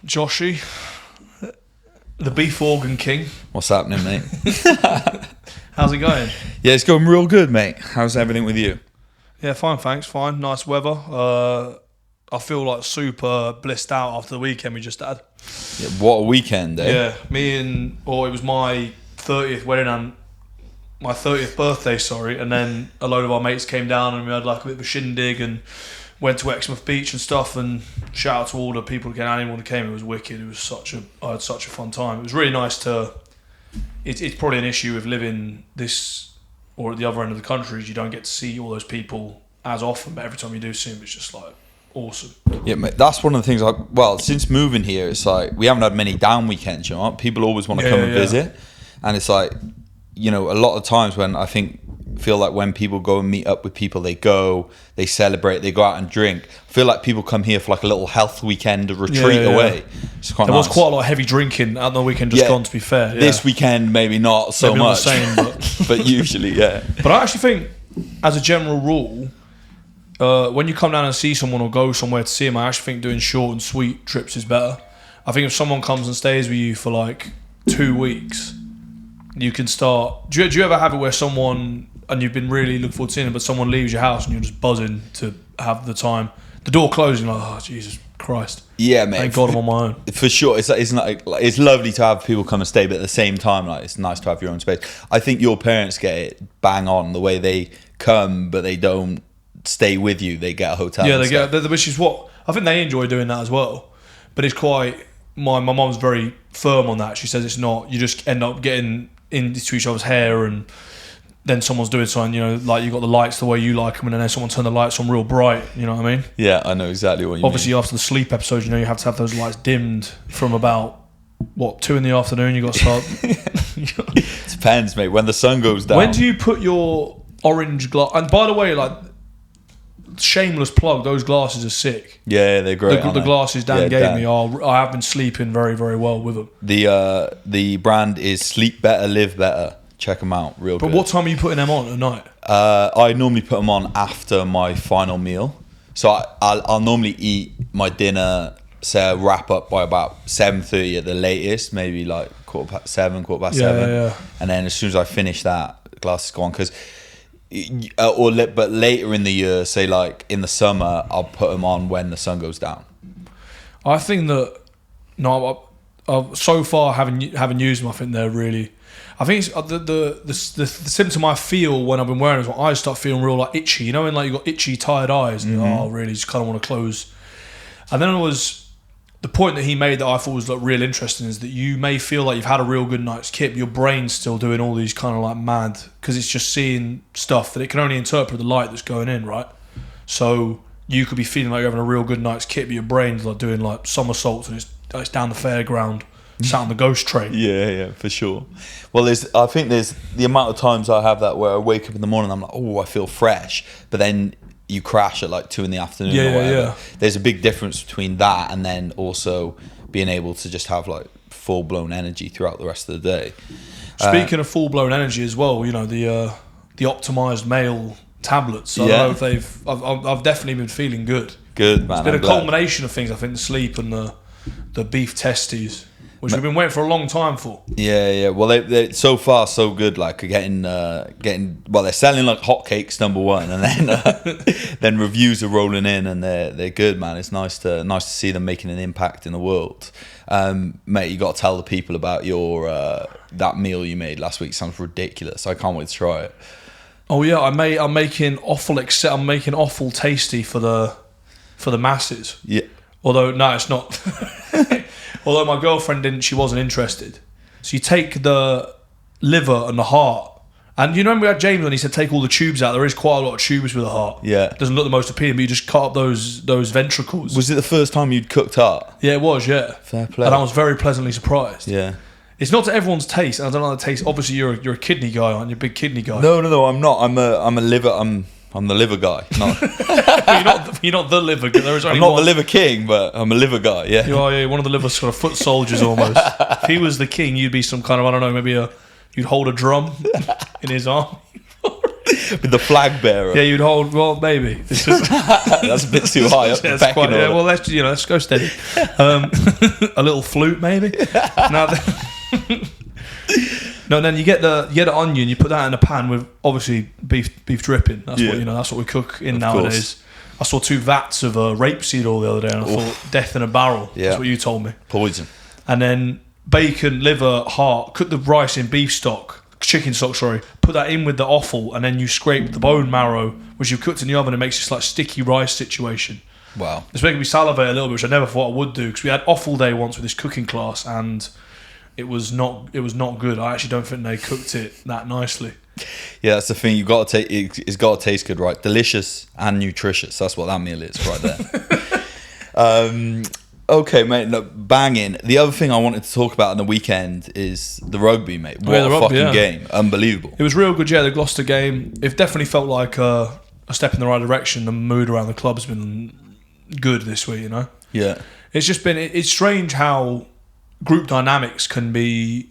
Joshy, the beef organ king. What's happening, mate? How's it going? Yeah, it's going real good, mate. How's everything with you? Yeah, fine, thanks. Fine, nice weather. I feel like super blissed out after the weekend we just had. Yeah, what a weekend, eh? Yeah, it was my 30th wedding and my 30th birthday, and then a load of our mates came down and we had like a bit of a shindig and went to Exmouth Beach and stuff, and shout out to all the people again, anyone who came. It was wicked. I had such a fun time. It was really nice to. It's probably an issue with living this or at the other end of the country is you don't get to see all those people as often, but every time you do see them, it's just like awesome. Yeah, mate, that's one of the things. Since moving here, it's like we haven't had many down weekends. You know, people always want to come and visit, and it's like, you know, a lot of times when I feel like when people go and meet up with people, they celebrate, they go out and drink. I feel like people come here for like a little health weekend, a retreat away. It's quite there nice. was quite a lot of heavy drinking on the weekend just gone, to be fair. Yeah. This weekend, maybe not so much. Not the same, but usually, yeah. But I actually think, as a general rule, when you come down and see someone or go somewhere to see them, I actually think doing short and sweet trips is better. I think if someone comes and stays with you for like 2 weeks, you can start. Do you ever have it where someone, and you've been really looking forward to seeing them, but someone leaves your house and you're just buzzing to have the time, the door closing, like, oh Jesus Christ, yeah, mate, thank God I'm on my own. For sure. It's lovely to have people come and stay, but at the same time, like, it's nice to have your own space. I think your parents get it bang on, the way they come but they don't stay with you. They get a hotel. Yeah, which is what I think they enjoy doing that as well. But it's quite. My mum's very firm on that. She says it's not. You just end up getting into each other's hair, and then someone's doing something. You know, like you got the lights the way you like them, and then someone turned the lights on real bright. You know what I mean? Yeah, I know exactly what you mean. Obviously, after the sleep episode, you know you have to have those lights dimmed from about 2 in the afternoon. You got to start. It depends, mate. When the sun goes down. When do you put your orange glass? And by the way, like, shameless plug, those glasses are sick. Yeah, they're great. The glasses Dan gave me I have been sleeping very, very well with them. The brand is Sleep Better, Live Better. Check them out, real good. But what time are you putting them on at night? I normally put them on after my final meal. So I'll normally eat my dinner, say wrap up by about 7:30 at the latest, maybe like quarter past seven. Yeah. And then as soon as I finish that, the glasses go on. But later in the year, say like in the summer, I'll put them on when the sun goes down. I think that so far having used them, I think they're really. I think it's the symptom I feel when I've been wearing them is my eyes start feeling real like itchy. You know, when like you got itchy, tired eyes, and really just kind of want to close. And then it was the point that he made that I thought was like real interesting is that you may feel like you've had a real good night's kip, but your brain's still doing all these kind of like mad, because it's just seeing stuff that it can only interpret the light that's going in, right? So you could be feeling like you're having a real good night's kip, but your brain's like doing like somersaults and it's down the fairground, sat on the ghost train. Yeah, for sure. Well, I think there's the amount of times I have that where I wake up in the morning and I'm like, oh, I feel fresh, but then you crash at like 2 in the afternoon or whatever. Yeah. There's a big difference between that and then also being able to just have like full-blown energy throughout the rest of the day. Speaking of full-blown energy as well, you know, the Optimised male tablets. I don't know if I've definitely been feeling good. Good, man. It's been a culmination of things, I think, the sleep and the beef testes, which we've been waiting for a long time for. Yeah. Well, they so far so good. Like getting. Well, they're selling like hotcakes, number one, and then then reviews are rolling in, and they're good, man. It's nice to see them making an impact in the world. Mate, you got to tell the people about your that meal you made last week. Sounds ridiculous. I can't wait to try it. Oh yeah, I'm making offal tasty for the masses. Yeah. Although no, it's not. Although my girlfriend she wasn't interested. So you take the liver and the heart And you know when we had James when he said take all the tubes out, there is quite a lot of tubes with a heart. Yeah. It doesn't look the most appealing, but you just cut up those ventricles. Was it the first time you'd cooked heart? Yeah, it was, yeah. Fair play. And I was very pleasantly surprised. Yeah. It's not to everyone's taste, and I don't like the taste. Obviously, you're a kidney guy, aren't you? A big kidney guy. No, I'm not. I'm a liver. I'm the liver guy. Not, you're not the liver guy. There is only I'm not one. the liver king, but I'm a liver guy. Yeah. You are, yeah, one of the liver sort of foot soldiers almost. If he was the king, you'd be some kind of, I don't know, maybe you'd hold a drum in his arm. With the flag bearer. Yeah, you'd hold. Well, maybe this is That's a bit too high up the pecking order. Yeah, well, let's go steady. A little flute, maybe. No, and then you get the onion. You put that in a pan with obviously beef dripping. That's what That's what we cook in nowadays. I saw 2 vats of rapeseed oil the other day, and I thought death in a barrel. Yeah. That's what you told me. Poison. And then bacon, liver, heart. Cook the rice in chicken stock. Sorry. Put that in with the offal, and then you scrape the bone marrow, which you've cooked in the oven. It makes this like sticky rice situation. Wow. It's making me salivate a little bit, which I never thought I would do, because we had offal day once with this cooking class, and it was not good. I actually don't think they cooked it that nicely. Yeah, that's the thing. You got to take. It's got to taste good, right? Delicious and nutritious. That's what that meal is, right there. Okay, mate. No, banging. The other thing I wanted to talk about on the weekend is the rugby, mate. What a fucking game! Unbelievable. It was real good. Yeah, the Gloucester game. It definitely felt like a step in the right direction. The mood around the club's been good this week. You know. Yeah. It's just been. It's strange how group dynamics can be.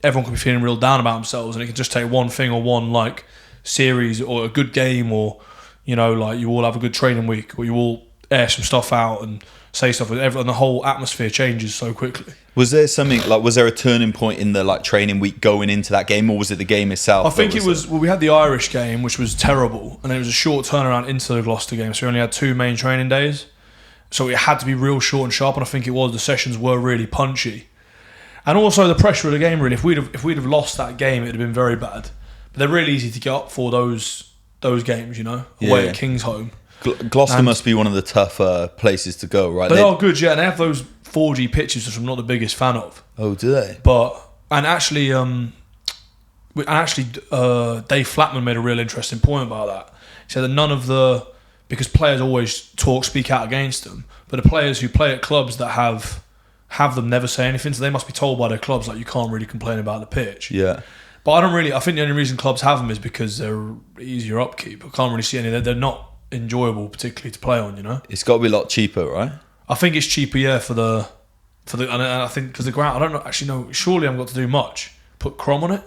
Everyone can be feeling real down about themselves, and it can just take one thing or one like series or a good game, or like you all have a good training week, or you all air some stuff out and say stuff with everyone. The whole atmosphere changes so quickly. Was there something like? Was there a turning point in the like training week going into that game, or was it the game itself? I think it was. Well, we had the Irish game, which was terrible, and then it was a short turnaround into the Gloucester game. So we only had 2 main training days, so it had to be real short and sharp. And I think it was. The sessions were really punchy. And also the pressure of the game, really. If we'd have lost that game, it'd have been very bad. But they're really easy to get up for those games, away at Kingsholm. Gloucester must be one of the tougher places to go, right? They are good, yeah. And they have those 4G pitches, which I'm not the biggest fan of. Oh, do they? And actually, Dave Flatman made a real interesting point about that. He said that because players always speak out against them, but the players who play at clubs that have them never say anything, so they must be told by their clubs like you can't really complain about the pitch. Yeah. But I think the only reason clubs have them is because they're easier upkeep. I can't really see any. They're not enjoyable particularly to play on. It's got to be a lot cheaper, right? I think it's cheaper, yeah, for the and I think because the ground, I don't know, actually no, surely I haven't got to do much. Put crumb on it.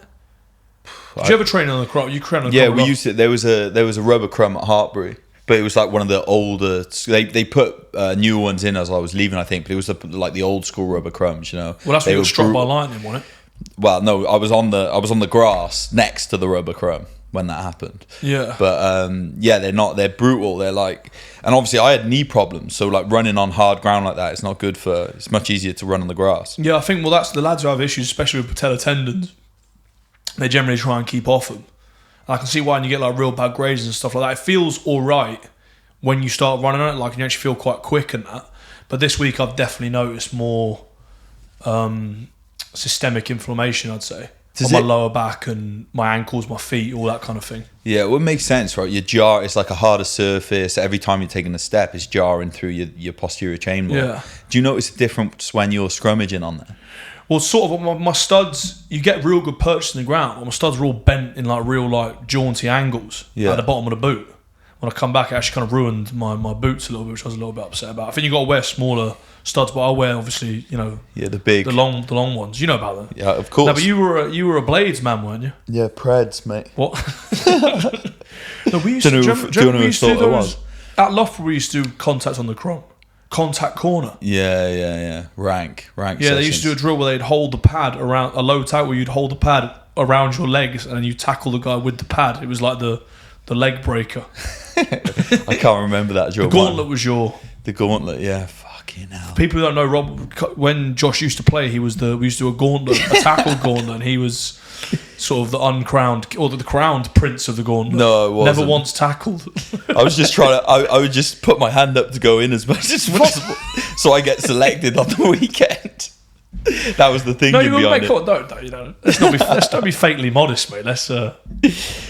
Did you ever train on the crumb? You train on the crumb? Yeah, we used to. There was a rubber crumb at Hartpury. But it was like one of the older. They put newer ones in as I was leaving, I think. But it was like the old school rubber crumbs, Well, that's when you got struck by lightning, wasn't it? Well, no, I was on the grass next to the rubber crumb when that happened. Yeah. But they're brutal. They're like, and obviously I had knee problems, so like running on hard ground like that, it's much easier to run on the grass. Yeah, I think that's the lads who have issues, especially with patellar tendons. They generally try and keep off them. I can see why when you get like real bad grazes and stuff like that, it feels all right when you start running on it, like you actually feel quite quick and that. But this week I've definitely noticed more systemic inflammation, I'd say. On my lower back and my ankles, my feet, all that kind of thing. Yeah, well, it makes sense, right? Your jaw is like a harder surface. Every time you're taking a step, it's jarring through your posterior chain wall. Yeah. Do you notice a difference when you're scrummaging on there? Well, sort of. My studs, you get real good perch in the ground. My studs are all bent in like real like jaunty angles at the bottom of the boot. When I come back, it actually kind of ruined my boots a little bit, which I was a little bit upset about. I think you got to wear smaller studs, but I wear obviously, the long ones. You know about them. Yeah, of course. No, but you were a blades man, weren't you? Yeah, Preds, mate. What? No, we used to do those at Loughborough. We used to do contact on the crumb. Contact corner. Yeah. Rank. Yeah, sessions. They used to do a drill where they'd hold the pad around a low tackle, where you'd hold the pad around your legs and then you tackle the guy with the pad. It was like the leg breaker. I can't remember that drill. The gauntlet was the gauntlet. Yeah, fucking hell. People who don't know, Rob, when Josh used to play, we used to do a gauntlet, a tackle gauntlet, and he was sort of the uncrowned or the crowned prince of the gauntlet. No, it wasn't. Never once tackled. I was just trying to. I would just put my hand up to go in as much as possible, so I get selected on the weekend. That was the thing. No, you got to make don't you know? Let's not be fatally modest, mate. Let's. So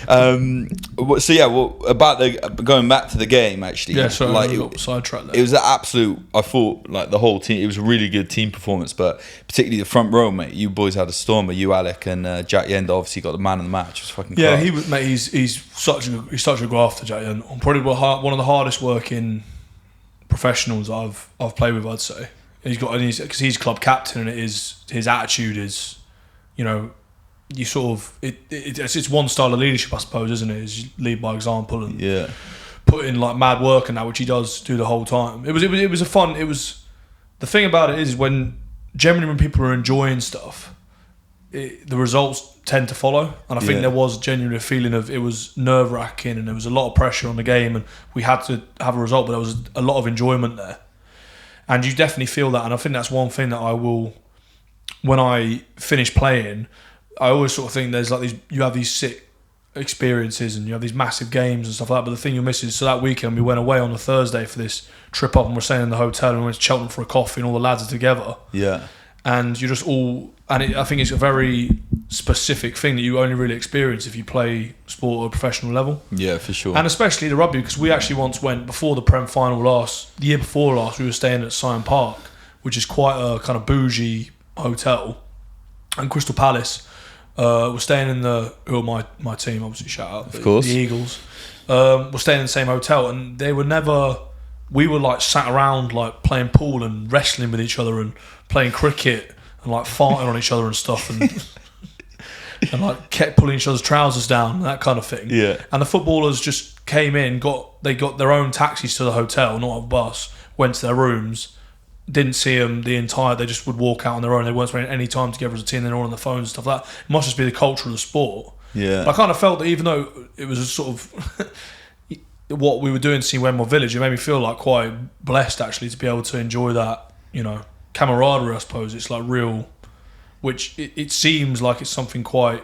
yeah, about going back to the game actually. Yeah, sorry, like I got sidetracked there. It was an absolute. I thought like the whole team. It was a really good team performance, but particularly the front row, mate. You boys had a stormer. You, Alec, and Jack Yenda obviously got the man of the match. It was fucking. Yeah, class. he was, mate. He's such a grafter, Jack Yenda. Probably one of the hardest working professionals I've played with, I'd say. Because he's club captain, and his attitude is, you know, you sort of it's one style of leadership, I suppose, isn't it? Is you lead by example and put in like mad work and that, which he does do the whole time. It was the thing about it is generally when people are enjoying stuff, the results tend to follow, and I think there was genuinely a feeling of it was nerve wracking and there was a lot of pressure on the game and we had to have a result, but there was a lot of enjoyment there. And you definitely feel that, and I think that's one thing that I will, when I finish playing, I always sort of think there's like you have these sick experiences and you have these massive games and stuff like that, but the thing you'll miss is, so that weekend we went away on the Thursday for this trip up and we're staying in the hotel and we went to Cheltenham for a coffee and all the lads are together. Yeah. And you're just all, I think it's a very specific thing that you only really experience if you play sport at a professional level. Yeah, for sure. And especially the rugby, because we actually once went, before the Prem final the year before last, we were staying at Sion Park, which is quite a kind of bougie hotel. And Crystal Palace were staying in who are my team, obviously, shout out. Of course. The Eagles. Were staying in the same hotel, and they were never, we were like sat around like playing pool and wrestling with each other and playing cricket and like farting on each other and stuff and like kept pulling each other's trousers down, that kind of thing. Yeah. And the footballers just came in, they got their own taxis to the hotel, not a bus, went to their rooms, didn't see them they just would walk out on their own. They weren't spending any time together as a team. They're all on the phones and stuff like that. It must just be the culture of the sport. Yeah. But I kind of felt that even though it was a sort of what we were doing to see Wenmore Village, it made me feel like quite blessed actually to be able to enjoy that, you know, camaraderie, I suppose. It's like real, which it seems like it's something quite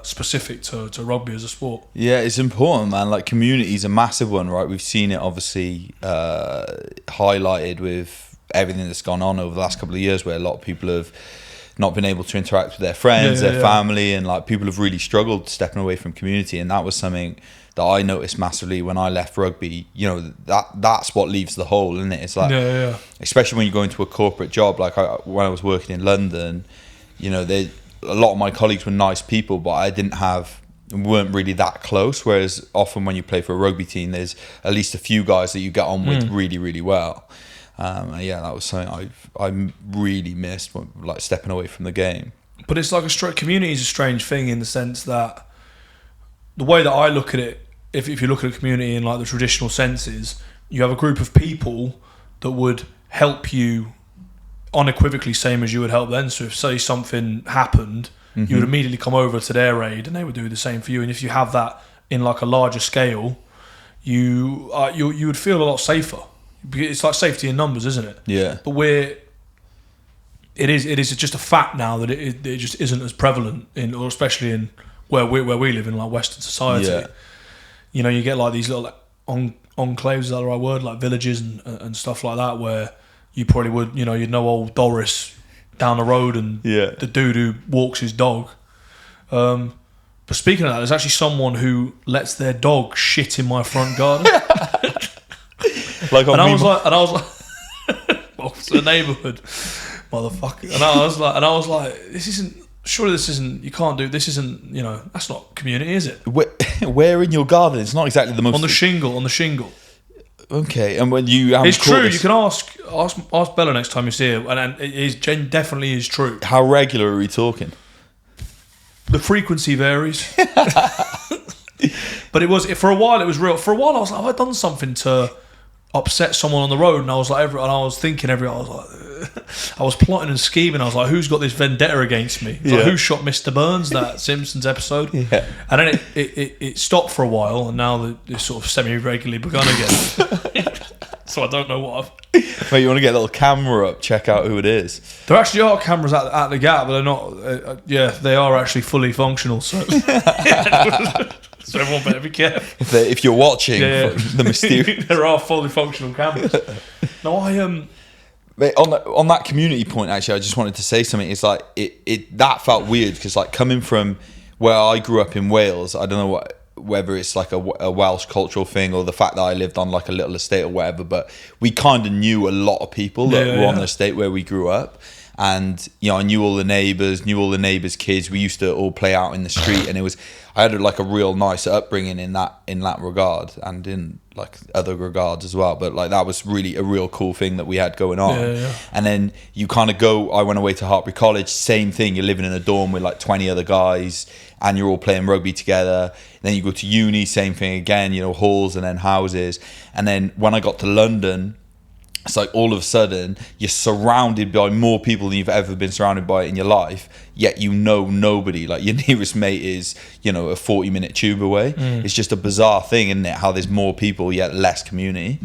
specific to rugby as a sport. Yeah, it's important, man. Like, community's a massive one, right? We've seen it obviously highlighted with everything that's gone on over the last couple of years, where a lot of people have not been able to interact with their friends, their family, and like people have really struggled stepping away from community. And that was something that I noticed massively when I left rugby. You know, that's what leaves the hole, isn't it? It's like, especially when you go into a corporate job. Like when I was working in London, you know, a lot of my colleagues were nice people, but weren't really that close. Whereas often when you play for a rugby team, there's at least a few guys that you get on with really, really well. And yeah, that was something I really missed, like stepping away from the game. But it's like community is a strange thing in the sense that the way that I look at it, if you look at a community in like the traditional senses, you have a group of people that would help you unequivocally, same as you would help them. So if, say, something happened, you would immediately come over to their aid and they would do the same for you. And if you have that in like a larger scale, you would feel a lot safer. It's like safety in numbers, isn't it? Yeah. But it is just a fact now that it just isn't as prevalent or especially in where we live in, like Western society. Yeah. You know, you get like these little like enclaves, is that the right word? Like villages and stuff like that, where you probably would, you know, you'd know old Doris down the road and the dude who walks his dog. But speaking of that, there's actually someone who lets their dog shit in my front garden. I was like, well, it's the neighbourhood, motherfucker. And I was like, you can't do, this isn't, you know, that's not community, is it? Where in your garden? It's not exactly the most... On the shingle. Okay, and when you... It's true, you can ask Bella next time you see her, and it definitely is true. How regular are we talking? The frequency varies. But for a while it was real. For a while I was like, have I done something to upset someone on the road? And I was like, I was plotting and scheming. I was like, who's got this vendetta against me? Like, who shot Mr. Burns, that Simpsons episode? Yeah. And then it stopped for a while, and now it's sort of semi-regularly begun again. So I don't know what Mate, you want to get a little camera up, check out who it is? There actually are cameras at the gap, but they're not... they are actually fully functional, so... So everyone better be careful. If you're watching the mysterious... There are fully functional cameras. No, But on that community point, actually, I just wanted to say something. It's like that felt weird because like coming from where I grew up in Wales, I don't know whether it's like a Welsh cultural thing or the fact that I lived on like a little estate or whatever, but we kind of knew a lot of people that were on the estate where we grew up. And I knew all the neighbours' kids. We used to all play out in the street, and I had like a real nice upbringing in that regard, and in like other regards as well. But like that was really a real cool thing that we had going on. And then you kind of I went away to Hartpury College, same thing. You're living in a dorm with like 20 other guys, and you're all playing rugby together. And then you go to uni, same thing again. Halls and then houses. And then when I got to London, it's like all of a sudden you're surrounded by more people than you've ever been surrounded by in your life, yet nobody. Like your nearest mate is a 40-minute tube away. It's just a bizarre thing, isn't it, how there's more people yet less community.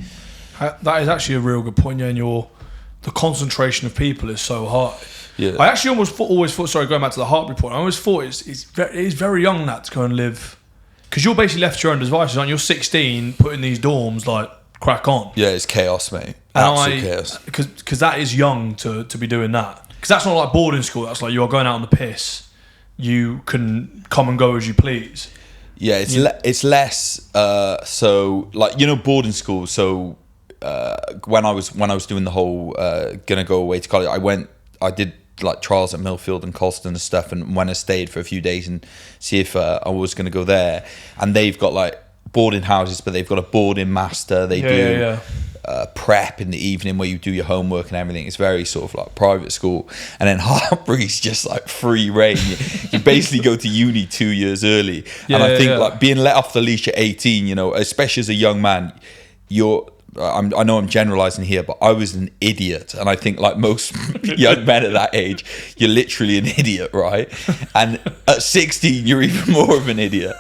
That is actually a real good point. And the concentration of people is so high. I actually always thought, sorry, going back to the Hartpury point, I always thought it is very young that to go and live, because you're basically left to your own devices, aren't you? You're 16, put in these dorms, like, crack on. Yeah, it's chaos, mate. Absolute chaos. Because that is young to be doing that. Because that's not like boarding school. That's like you are going out on the piss. You can come and go as you please. Yeah, it's less. So like boarding school. So when I was doing the whole gonna go away to college, I did like trials at Millfield and Colston and stuff, and when I stayed for a few days and see if I was gonna go there, and they've got like boarding houses, but they've got a boarding master. They do prep in the evening where you do your homework and everything. It's very sort of like private school. And then Hartpury's just like free reign. You basically go to uni 2 years early. And I think like being let off the leash at 18, especially as a young man, I know I'm generalizing here, but I was an idiot. And I think like most young men at that age, you're literally an idiot, right? And at 16, you're even more of an idiot.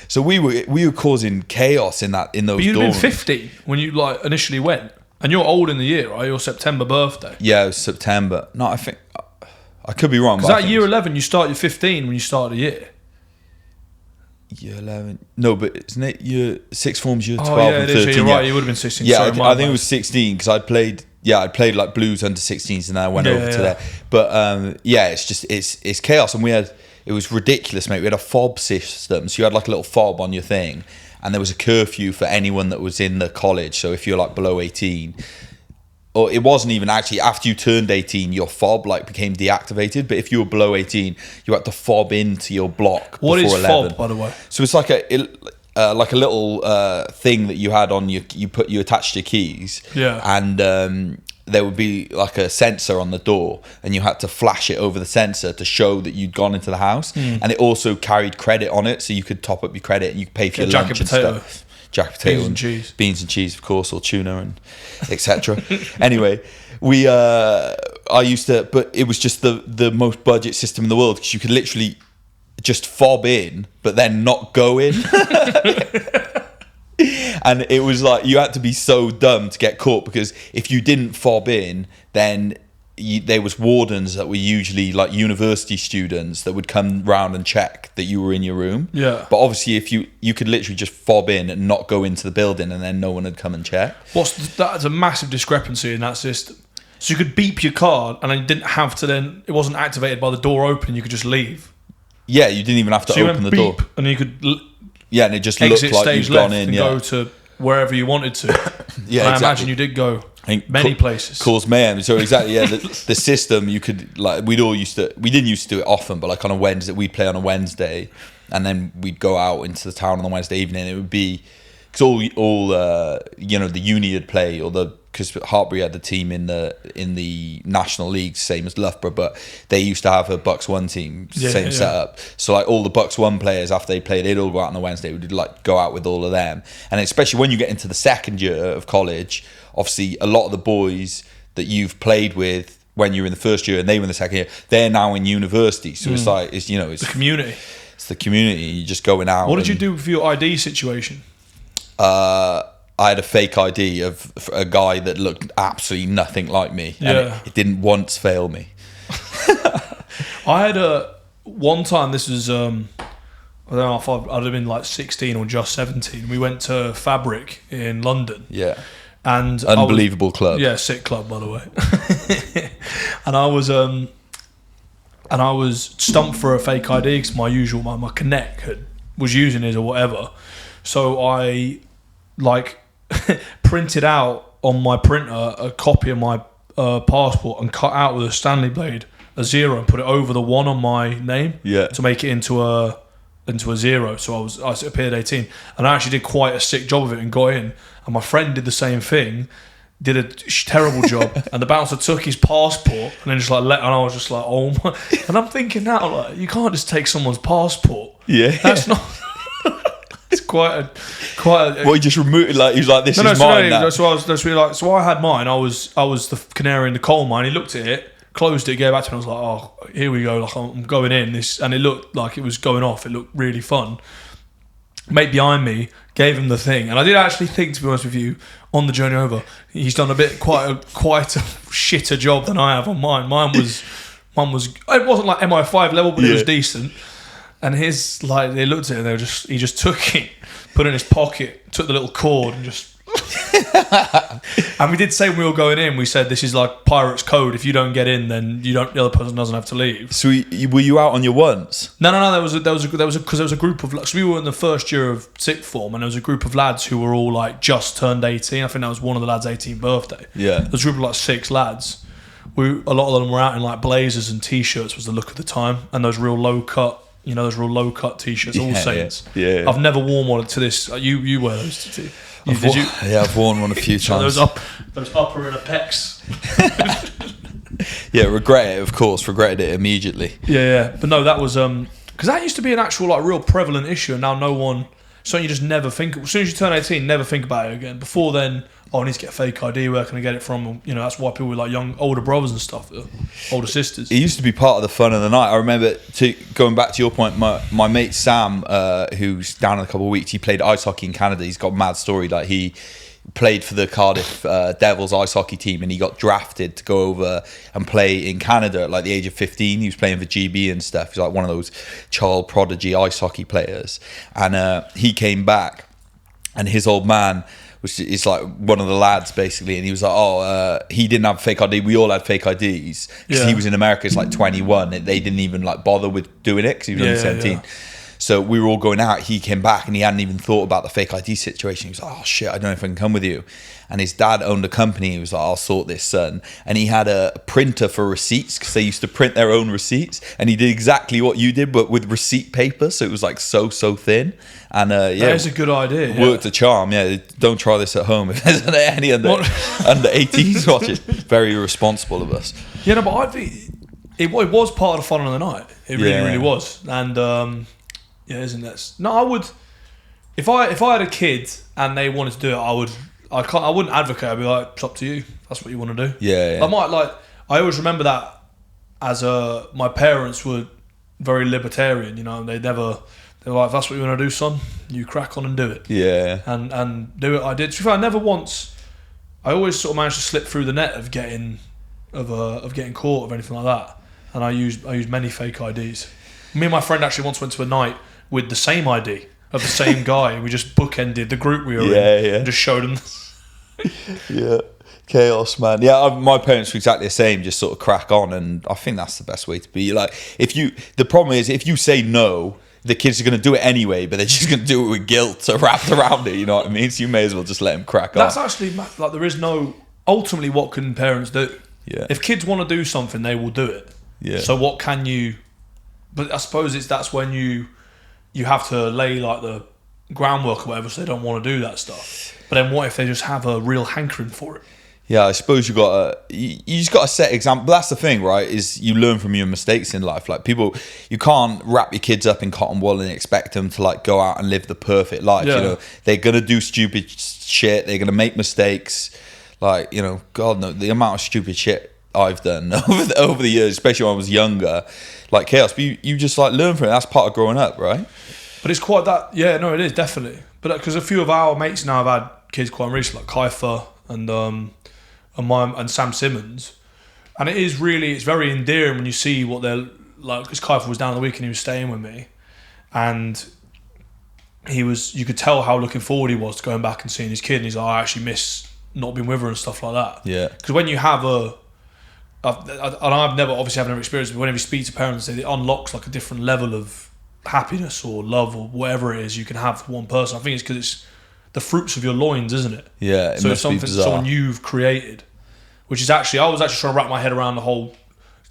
So we were causing chaos in those dorms. But you'd been 50 when you like initially went, and you're old in the year, right? Your September birthday. Yeah, it was September. No, I think I could be wrong. Because that year 11, you start your 15 when you start a year. Year 11. No, but isn't it year sixth forms? Year 12 and 13. You're right. You would have been 16. Yeah, sorry, I think it was 16 because I'd played like Blues under 16s, and then I went over to there. But it's chaos, and it was ridiculous, mate. We had a fob system, so you had like a little fob on your thing, and there was a curfew for anyone that was in the college. So if you're like below 18, or it wasn't even actually after you turned 18, your fob like became deactivated. But if you were below 18, you had to fob into your block before 11. What is fob, by the way? So it's like a little thing that you had on you attached your keys. Yeah. And there would be like a sensor on the door, and you had to flash it over the sensor to show that you'd gone into the house. And it also carried credit on it, so you could top up your credit and you could pay for your lunch and stuff. Jacket potato and cheese. Beans and cheese, of course, or tuna and etc. Anyway, I used to, but it was just the most budget system in the world, because you could literally just fob in, but then not go in. And it was like you had to be so dumb to get caught, because if you didn't fob in, then there was wardens that were usually like university students that would come round and check that you were in your room. Yeah. But obviously, if you could literally just fob in and not go into the building, and then no one would come and check. That's a massive discrepancy in that system. So you could beep your card, and then you didn't have to. Then it wasn't activated by the door opening. You could just leave. Yeah, you didn't even have to open the door. And you could. Yeah, and it just looked like you'd gone in. And go to wherever you wanted to. Yeah, and I imagine you did go many places. Cause mayhem. So exactly, yeah. The system, you could like we didn't used to do it often, but like on a Wednesday, we'd play on a Wednesday, and then we'd go out into the town on the Wednesday evening. It would be because all the uni would play, because Hartpury had the team in the national league, same as Loughborough, but they used to have a Bucks 1 team, same setup. So like all the Bucks 1 players, after they played, they'd all go out on a Wednesday. We'd like go out with all of them, and especially when you get into the second year of college, obviously a lot of the boys that you've played with when you were in the first year and they were in the second year, they're now in university. So it's like it's the community. It's the community. You're just going out. What did you do for your ID situation? I had a fake ID of a guy that looked absolutely nothing like me, and it didn't once fail me. I had one time. This was I don't know if I'd have been like 16 or just 17. We went to Fabric in London. Yeah, and unbelievable club. Yeah, sick club, by the way. and I was stumped for a fake ID because my connect was using it or whatever. So I printed out on my printer a copy of my passport and cut out with a Stanley blade a 0 and put it over the 1 on my name to make it into a 0. So I appeared 18, and I actually did quite a sick job of it and got in. And my friend did the same thing, did a terrible job, and the bouncer took his passport and then just and I was just like, oh my! And I'm thinking now, like, you can't just take someone's passport. Yeah, that's not. It's quite a. Well, he just removed it. Like he was like, "This is mine." Now. So I had mine. I was the canary in the coal mine. He looked at it, closed it, gave it back to me. I was like, "Oh, here we go." Like I'm going in this, and it looked like it was going off. It looked really fun. Mate behind me gave him the thing, and I did actually think, to be honest with you, on the journey over, he's done quite a shitter job than I have on mine. Mine was it wasn't like MI5 level, but it was decent. And his they looked at it, and he just took it, put it in his pocket, took the little cord, and just. And we did say when we were going in, we said this is like pirate's code. If you don't get in, then the other person doesn't have to leave. So were you out on your ones? No. There was a group of. So we were in the first year of sixth form, and there was a group of lads who were all like just turned 18. I think that was one of the lads' 18th birthday. Yeah, there was a group of like 6 lads. A lot of them were out in like blazers and t-shirts was the look of the time, and those real low cut. You know, those real low cut t-shirts, All Saints. Yeah. I've never worn one to this. You wear those too. Yeah, I've worn one a few times. Those upper inner pecs. Yeah, regretted it immediately. Yeah. But no, that was because that used to be an actual like real prevalent issue, and now no one. So you just never think. As soon as you turn 18, never think about it again. Before then, I need to get a fake ID. Where can I get it from? You know, that's why people with like older brothers and stuff, older sisters. It used to be part of the fun of the night. I remember going back to your point. My mate Sam, who's down in a couple of weeks, he played ice hockey in Canada. He's got a mad story. Like he played for the Cardiff Devils ice hockey team, and he got drafted to go over and play in Canada at like the age of 15. He was playing for GB and stuff. He's like one of those child prodigy ice hockey players, and he came back, and his old man, which is like one of the lads basically, and he was like, he didn't have fake ID. We all had fake IDs because he was in America. It's like 21. They didn't even like bother with doing it because he was only 17. Yeah. So we were all going out. He came back and he hadn't even thought about the fake ID situation. He was like, "Oh shit, I don't know if I can come with you." And his dad owned a company. He was like, "I'll sort this, son." And he had a printer for receipts because they used to print their own receipts. And he did exactly what you did, but with receipt paper. So it was like so thin. And that is a good idea. Worked a charm. Yeah, don't try this at home if there's any under 18s watching. Very irresponsible of us. Yeah, no, but I think it was part of the fun of the night. It really was. And yeah, isn't that? No, I would. If I had a kid and they wanted to do it, I wouldn't advocate. I'd be like, it's up to you. That's what you want to do. Yeah. I always remember that as my parents were very libertarian. You know, they were like, if that's what you want to do, son, you crack on and do it. Yeah. And do it. I did. I never once. I always sort of managed to slip through the net of getting caught or anything like that. And I used many fake IDs. Me and my friend actually once went to a night with the same ID of the same guy, and we just bookended the group we were in and just showed them. Yeah, chaos, man. Yeah, my parents were exactly the same, just sort of crack on, and I think that's the best way to be. Like, the problem is if you say no, the kids are going to do it anyway, but they're just going to do it with guilt wrapped around it, you know what I mean? So you may as well just let them crack on. That's actually, like, there is no, ultimately what can parents do? Yeah. If kids want to do something, they will do it. Yeah. So what can you, but I suppose that's when you have to lay like the groundwork or whatever, so they don't want to do that stuff. But then what if they just have a real hankering for it? Yeah, I suppose you just got to set example. But that's the thing, right? Is you learn from your mistakes in life. Like you can't wrap your kids up in cotton wool and expect them to like go out and live the perfect life. Yeah. You know, they're gonna do stupid shit. They're gonna make mistakes. Like, you know, God knows the amount of stupid shit I've done over the years, especially when I was younger. Like chaos, but you just like learn from it. That's part of growing up, right? But it's quite that. Yeah, no, it is definitely. But because a few of our mates now have had kids quite recently, like Kiefer and Sam Simmons, and it's very endearing when you see what they're like. Because Kiefer was down the week and he was staying with me, and you could tell how looking forward he was to going back and seeing his kid. And he's like, I actually miss not being with her and stuff like that. Yeah. Because when you have I've never experienced it, but whenever you speak to parents, it unlocks like a different level of happiness or love or whatever it is you can have for one person. I think it's because it's the fruits of your loins, isn't it? Yeah, so it's something someone you've created, which is actually, I was actually trying to wrap my head around the whole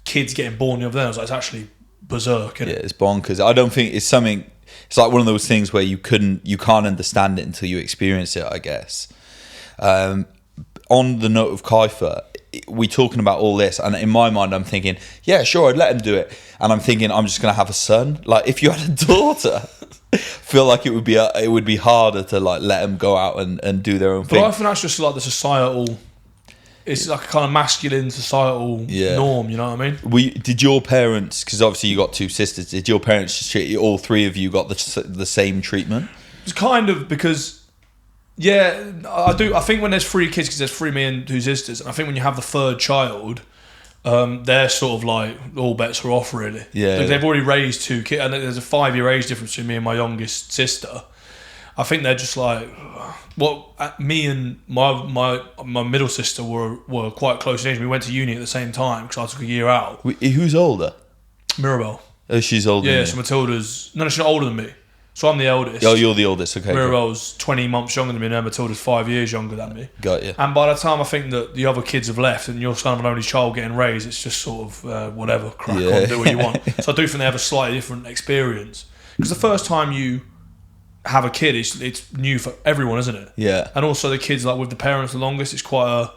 kids getting born the other day. I was like, it's actually berserk, isn't it? It's bonkers. I don't think it's something. It's like one of those things where you can't understand it until you experience it, I guess. On the note of Kaifa, we talking about all this, and in my mind I'm thinking, yeah, sure, I'd let him do it, and I'm thinking I'm just gonna have a son. Like, if you had a daughter, I feel like it would be harder to like let them go out and do their own thing. But I think that's just like the societal. It's like a kind of masculine societal norm, you know what I mean? Did your parents, because obviously you got two sisters, did your parents just treat you, all three of you got the same treatment? It's kind of because, yeah, I do. I think when there's three kids, because there's three me and two sisters, and I think when you have the third child, they're sort of like, all bets are off, really. Yeah. They've already raised two kids, and there's a 5-year age difference between me and my youngest sister. I think they're just like, well, me and my middle sister were quite close in age. We went to uni at the same time because I took a year out. Who's older? Mirabelle. Oh, she's older. Yeah, than so you. Matilda's she's not older than me. So I'm the eldest. Oh, you're the oldest. Okay. Mirabelle's 20 months younger than me, and Matilda's 5 years younger than me. Got you. And by the time I think that the other kids have left and you're kind of an only child getting raised, it's just sort of whatever, crack on, do what you want. So I do think they have a slightly different experience. Because the first time you have a kid, it's new for everyone, isn't it? Yeah. And also the kids, like with the parents the longest, it's quite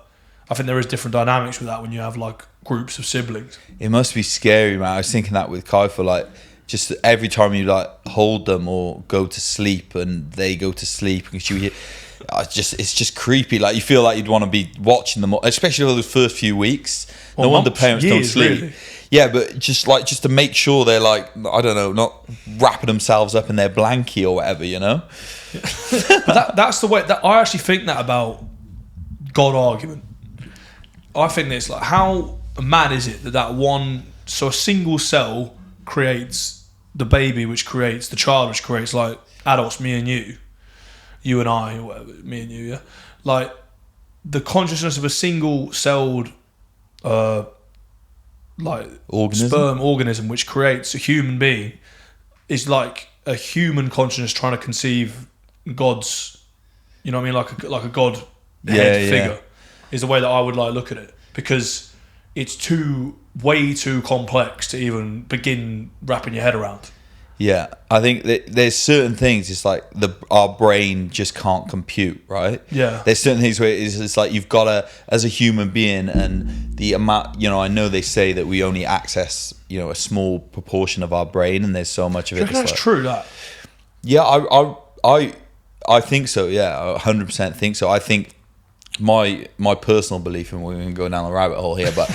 I think there is different dynamics with that when you have like groups of siblings. It must be scary, man. I was thinking that with Kaifa, like, just every time you like hold them or go to sleep and they go to sleep, because you hear, it's just creepy. Like, you feel like you'd want to be watching them, especially those first few weeks. Well, no wonder parents don't sleep. Really. Yeah, but just to make sure they're like, I don't know, not wrapping themselves up in their blankie or whatever, you know. But that's the way that I actually think that about God argument. I think that it's like, how mad is it that one, so a single cell creates the baby, which creates the child, which creates like adults, me and you and I, or whatever, me and you, yeah. Like, the consciousness of a single celled like sperm organism which creates a human being is like a human consciousness trying to conceive God's, you know what I mean, like a God head figure is the way that I would like look at it, because it's way too complex to even begin wrapping your head around. Yeah, I think that there's certain things, it's like our brain just can't compute, right? Yeah. There's certain things where it's like you've got to, as a human being, and the amount, I know they say that we only access, a small proportion of our brain, and there's so much of it. That's true, that? Yeah, I think so, yeah, I 100% think so. I think my personal belief, and we're going to go down the rabbit hole here, but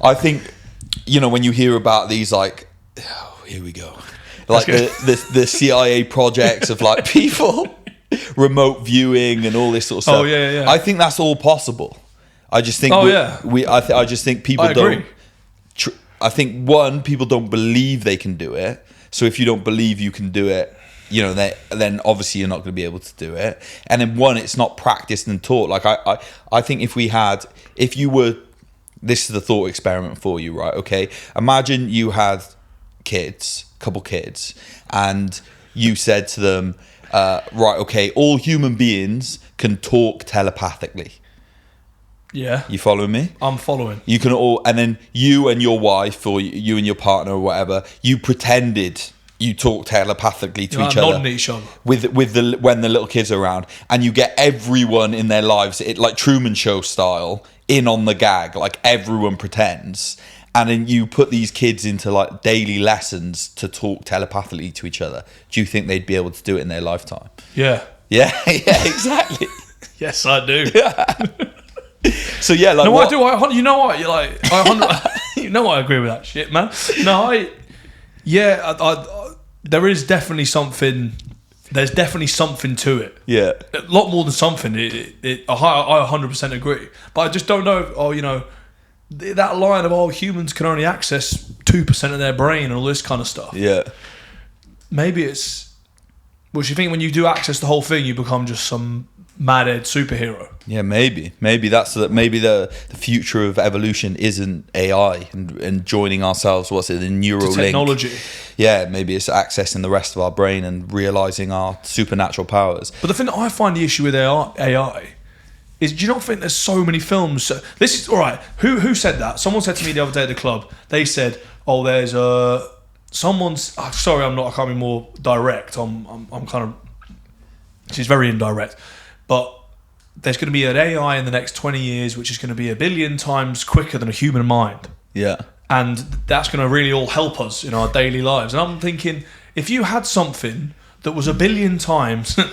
I think, when you hear about these, like, here we go, like the CIA projects of like people remote viewing and all this sort of stuff. Oh yeah. I think that's all possible. I just think I just think people don't. I think people don't believe they can do it. So if you don't believe you can do it, then obviously you're not going to be able to do it. And then it's not practiced and taught. Like I think if you were, this is the thought experiment for you, right? Okay, imagine you had couple kids, and you said to them, right, okay, all human beings can talk telepathically. Yeah. You following me? I'm following. You can all, and then you and your wife, or you and your partner or whatever, you pretended you talk telepathically to each other. Nodding at each other. When the little kids are around, and you get everyone in their lives, like Truman Show style, in on the gag, like everyone pretends. And then you put these kids into like daily lessons to talk telepathically to each other. Do you think they'd be able to do it in their lifetime? Yeah. Yeah, exactly. Yes, I do. So yeah, like, no, I do. You know what? You're like, you know what? I agree with that shit, man. No, there is definitely something. There's definitely something to it. Yeah, a lot more than something. I 100% agree, but I just don't know. That line of humans can only access 2% of their brain and all this kind of stuff. Yeah. Maybe it's. Which you think when you do access the whole thing, you become just some mad-head superhero. Yeah, maybe that's maybe the future of evolution isn't AI and joining ourselves. What's it? The Neuralink technology. Yeah, maybe it's accessing the rest of our brain and realizing our supernatural powers. But the thing that I find the issue with AI is, do you not think there's so many films? This is all right. Who said that? Someone said to me the other day at the club. They said, "Oh, there's someone's." Sorry, I can't be more direct. I'm kind of. She's very indirect, but. There's going to be an AI in the next 20 years which is going to be 1 billion times quicker than a human mind. Yeah. And that's going to really all help us in our daily lives. And I'm thinking, if you had something that was 1 billion times, I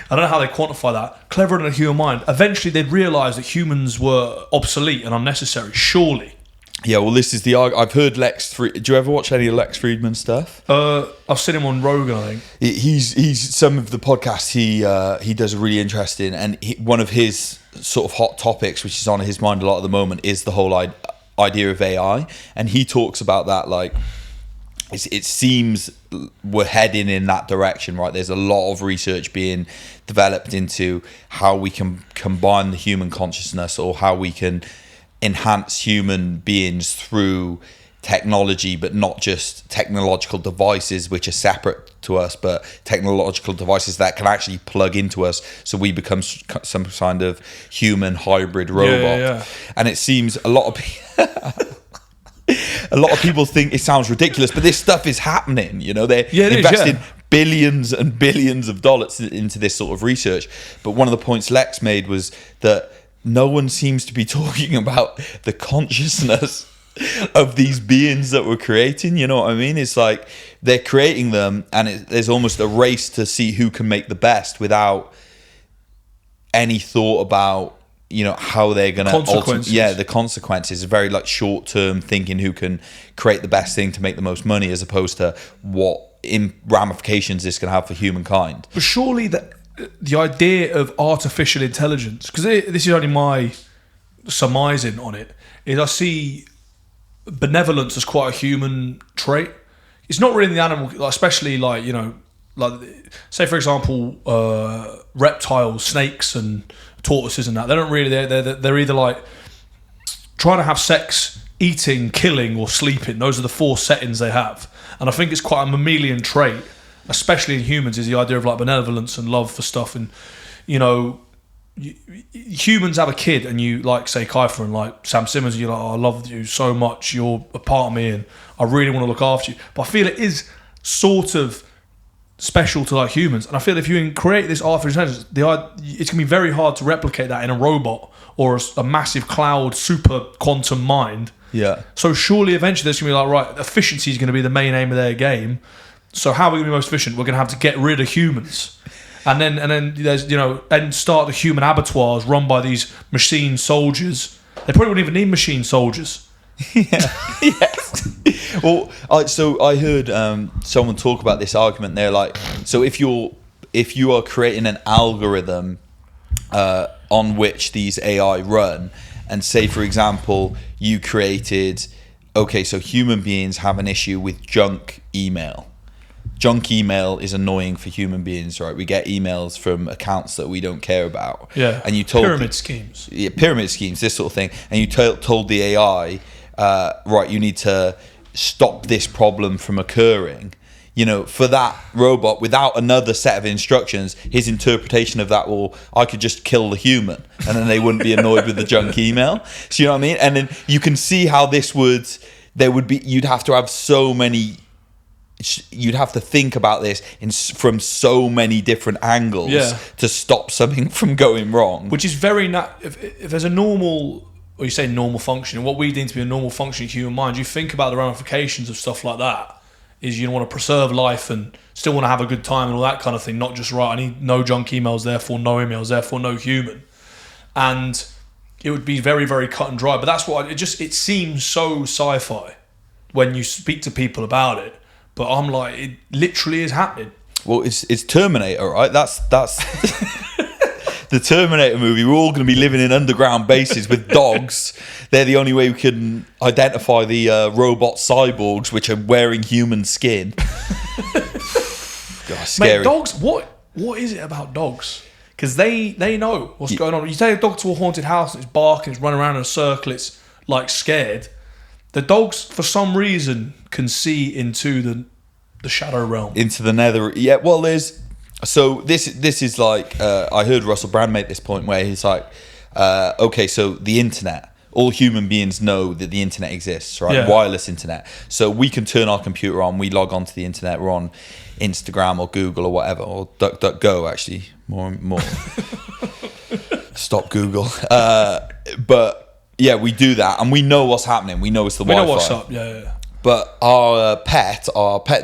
don't know how they quantify that, cleverer than a human mind, eventually they'd realise that humans were obsolete and unnecessary, surely. Yeah, well, this is the argument. I've heard do you ever watch any of Lex Friedman's stuff? I've seen him on Rogan, I think. He's some of the podcasts he does are really interesting, and one of his sort of hot topics, which is on his mind a lot at the moment, is the whole idea of AI, and he talks about that like it seems we're heading in that direction, right? There's a lot of research being developed into how we can combine the human consciousness, or how we can enhance human beings through technology, but not just technological devices which are separate to us, but technological devices that can actually plug into us, so we become some kind of human hybrid robot. Yeah. And it seems a lot of people think it sounds ridiculous, but this stuff is happening. You know, they're investing billions and billions of dollars into this sort of research. But one of the points Lex made was that no one seems to be talking about the consciousness of these beings that we're creating. You know what I mean? It's like they're creating them, and there's almost a race to see who can make the best without any thought about, you know, how they're going to the consequences. Very like short-term thinking, who can create the best thing to make the most money, as opposed to what ramifications this can have for humankind. But surely the idea of artificial intelligence, because this is only my surmising on it, is I see benevolence as quite a human trait. It's not really in the animal, like, especially like, you know, like say for example, reptiles, snakes and tortoises and that. They don't really. They're either like trying to have sex, eating, killing, or sleeping. Those are the 4 settings they have. And I think it's quite a mammalian trait, especially in humans, is the idea of like benevolence and love for stuff. And, you know, humans have a kid and you like, say Kiefer and like Sam Simmons, and you're like, oh, I love you so much, you're a part of me and I really want to look after you. But I feel it is sort of special to like humans, and I feel if you create this artificial intelligence, it's going to be very hard to replicate that in a robot or a massive cloud super quantum mind. Yeah. So surely eventually there's going to be like, right, efficiency is going to be the main aim of their game. So how are we going to be most efficient? We're going to have to get rid of humans. And then there's, you know, and start the human abattoirs run by these machine soldiers. They probably wouldn't even need machine soldiers. Yes. Well, so I heard someone talk about this argument. They're like, so if you are creating an algorithm on which these AI run, and say for example you created, okay, so human beings have an issue with junk email. Junk email is annoying for human beings, right? We get emails from accounts that we don't care about. Yeah. And you told pyramid schemes. Yeah, pyramid schemes, this sort of thing. And you told the AI, right, you need to stop this problem from occurring. You know, for that robot, without another set of instructions, his interpretation of that, well, I could just kill the human, and then they wouldn't be annoyed with the junk email. So you know what I mean? And then you can see how you'd have to have so many. You'd have to think about this from so many different angles to stop something from going wrong. Which is very if there's a normal, or you say normal function, what we deem to be a normal functioning human mind, you think about the ramifications of stuff like that. Is you want to preserve life and still want to have a good time and all that kind of thing. Not just, right, I need no junk emails, therefore no emails, therefore no human. And it would be very, very cut and dry. But that's what it seems so sci-fi when you speak to people about it. But I'm like, it literally is happening. Well, it's Terminator, right? That's the Terminator movie. We're all going to be living in underground bases with dogs. They're the only way we can identify the robot cyborgs, which are wearing human skin. God, scary. Mate, dogs. What is it about dogs? because they know what's going on. You take a dog to a haunted house and it's barking, it's running around in a circle, it's like scared. The dogs, for some reason, can see into the shadow realm, into the nether. Yeah, well, this is like I heard Russell Brand make this point where he's like, okay, so the internet. All human beings know that the internet exists, right? Yeah. Wireless internet. So we can turn our computer on, we log onto the internet, we're on Instagram or Google or whatever, or DuckDuckGo actually, more. Stop Google. But yeah, we do that and we know what's happening. We know it's the Wi-Fi. We know what's up, yeah. But our pet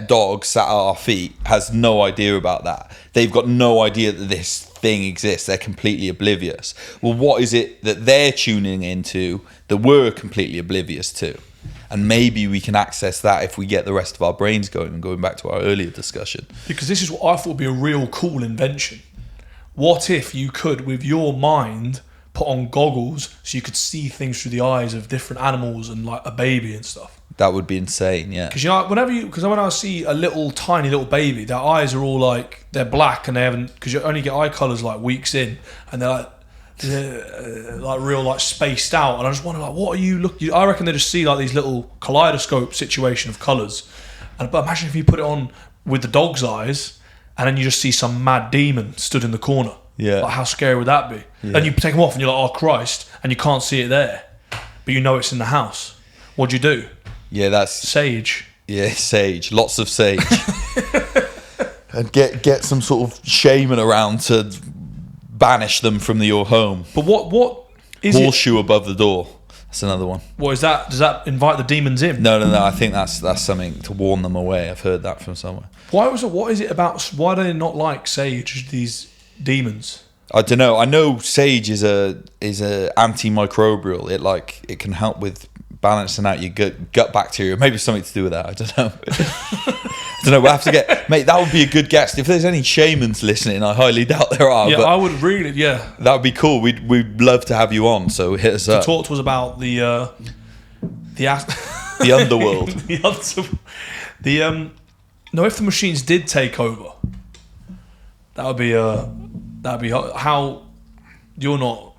dog sat at our feet has no idea about that. They've got no idea that this thing exists. They're completely oblivious. Well, what is it that they're tuning into that we're completely oblivious to? And maybe we can access that if we get the rest of our brains going, and going back to our earlier discussion. Because this is what I thought would be a real cool invention. What if you could, with your mind, put on goggles so you could see things through the eyes of different animals and like a baby and stuff? That would be insane, yeah. Because when I see a tiny little baby, their eyes are all like, they're black and they haven't, because you only get eye colours like weeks in, and they're like real like spaced out, and I just wonder like, what are you looking? I reckon they just see like these little kaleidoscope situation of colours, but imagine if you put it on with the dog's eyes, and then you just see some mad demon stood in the corner. Yeah, like how scary would that be? Yeah. And you take them off, and you're like, oh Christ, and you can't see it there, but you know it's in the house. What'd you do? Yeah, that's sage. Yeah, sage. Lots of sage. And get some sort of shaman around to banish them from your home. But what is horseshoe above the door? That's another one. What is that? Does that invite the demons in? No. I think that's something to warn them away. I've heard that from somewhere. What is it about? Why do they not like sage? These demons. I don't know. I know sage is a antimicrobial. It can help with balancing out your gut bacteria. Maybe something to do with that. I don't know. We'll have to get... Mate, that would be a good guest. If there's any shamans listening, I highly doubt there are. Yeah, but I would really... Yeah. That would be cool. We'd love to have you on, so hit us up. The talk was about the underworld. No, if the machines did take over, that would be how... You're not...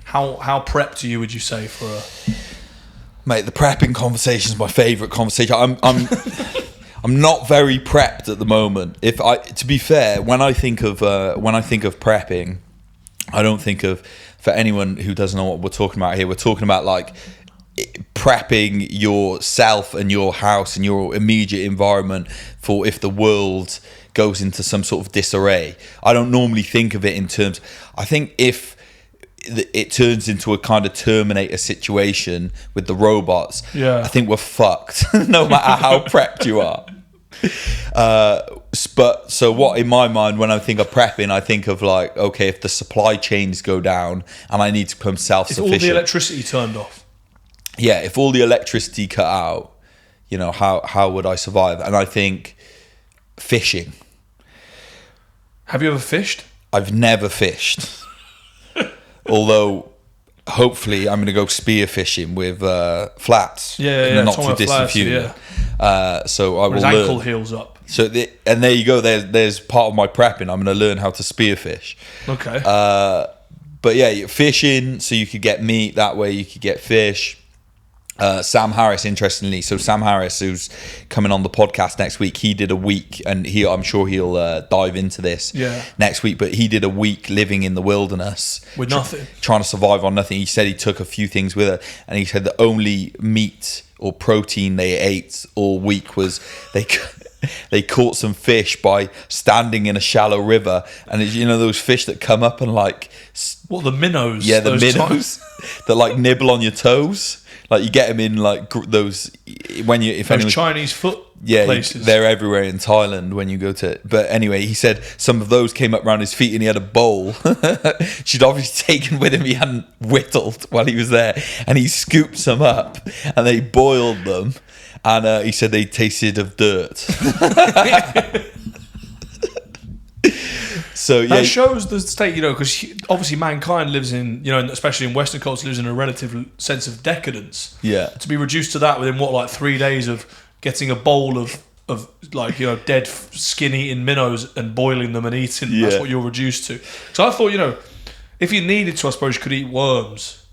How prepped are you, would you say, for a... Mate, the prepping conversation is my favourite conversation. I'm not very prepped at the moment. To be fair, when I think of prepping, I don't think of, for anyone who doesn't know what we're talking about here, we're talking about like prepping yourself and your house and your immediate environment for if the world goes into some sort of disarray. I don't normally think of it in terms. I think if it turns into a kind of Terminator situation with the robots, I think we're fucked no matter how prepped you are. But so what, in my mind, when I think of prepping, I think of like, okay, if the supply chains go down and I need to become self-sufficient. If all the electricity turned off. Yeah, if all the electricity cut out, how would I survive? And I think fishing. Have you ever fished? I've never fished. Although, hopefully, I'm going to go spearfishing with flats in the not too distant future. So I will learn. His ankle heals up. So and there you go. There's part of my prepping. I'm going to learn how to spearfish. Okay. But yeah, fishing. So you could get meat that way. You could get fish. Sam Harris, interestingly, so Sam Harris, who's coming on the podcast next week, he did a week, and I'm sure he'll dive into this next week, but he did a week living in the wilderness with nothing, trying to survive on nothing. He said he took a few things with her, and he said the only meat or protein they ate all week was they caught some fish by standing in a shallow river, and it's, those fish that come up and like the minnows, the minnows that like nibble on your toes. Like you get them in like those Chinese foot places. They're everywhere in Thailand when you go to. But anyway, he said some of those came up around his feet, and he had a bowl. She'd obviously taken with him. He hadn't whittled while he was there, and he scooped some up, and they boiled them, and he said they tasted of dirt. So that shows the state, because obviously mankind lives in, especially in Western culture, lives in a relative sense of decadence. Yeah. To be reduced to that within 3 days of getting a bowl of like, you know, dead skin eating minnows and boiling them and eating. Yeah. That's what you're reduced to. So I thought, you know, if you needed to, I suppose you could eat worms,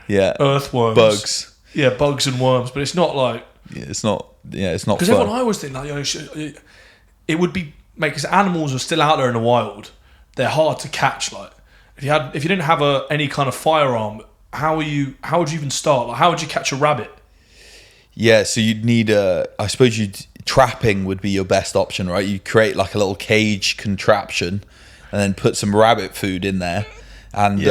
earthworms, bugs. Yeah, bugs and worms, but it's not like. Yeah, it's not. Yeah, it's not. Because everyone, I always think that, you know, it would be, mate, because animals are still out there in the wild. They're hard to catch. Like if you didn't have any kind of firearm, how would you even start? Like how would you catch a rabbit? Yeah, so you'd need I suppose trapping would be your best option, right? You create like a little cage contraption, and then put some rabbit food in there, and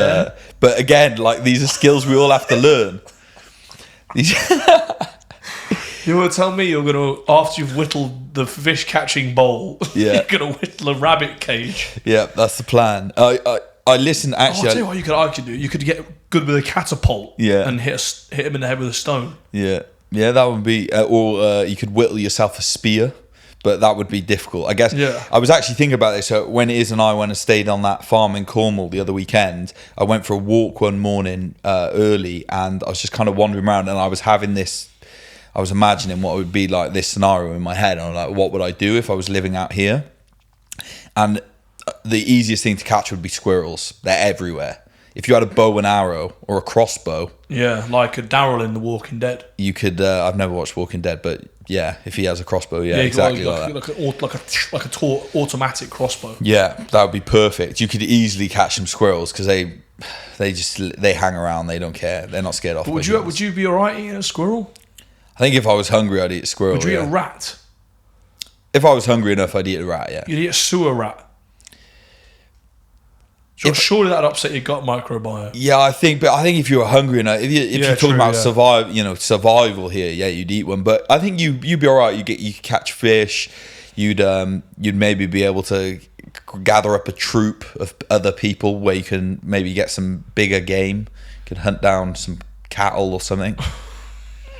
but again, like these are skills we all have to learn. You want to tell me you're going to, after you've whittled the fish catching bowl, you're going to whittle a rabbit cage? Yeah, that's the plan. I listened actually. I'll tell you what I could do. You could get good with a catapult and hit him in the head with a stone. Yeah, that would be, or you could whittle yourself a spear, but that would be difficult, I guess. Yeah. I was actually thinking about this. So when Iz and I went and stayed on that farm in Cornwall the other weekend, I went for a walk one morning early, and I was just kind of wandering around, and I was having this. I was imagining what it would be like, this scenario in my head. And I was like, what would I do if I was living out here? And the easiest thing to catch would be squirrels. They're everywhere. If you had a bow and arrow or a crossbow. Yeah, like a Daryl in The Walking Dead. You could, I've never watched Walking Dead, but yeah, if he has a crossbow, exactly like that. Like a automatic crossbow. Yeah, that would be perfect. You could easily catch some squirrels because they hang around. They don't care. They're not scared off. But would you be alright eating a squirrel? I think if I was hungry, I'd eat a squirrel. Would you eat a rat? If I was hungry enough, I'd eat a rat, yeah. You'd eat a sewer rat. Surely that'd upset your gut microbiome. Yeah, I think if you were hungry enough, if you're talking about survival here, yeah, you'd eat one. But I think you'd be alright. You could catch fish. You'd maybe be able to gather up a troop of other people where you can maybe get some bigger game. You could hunt down some cattle or something.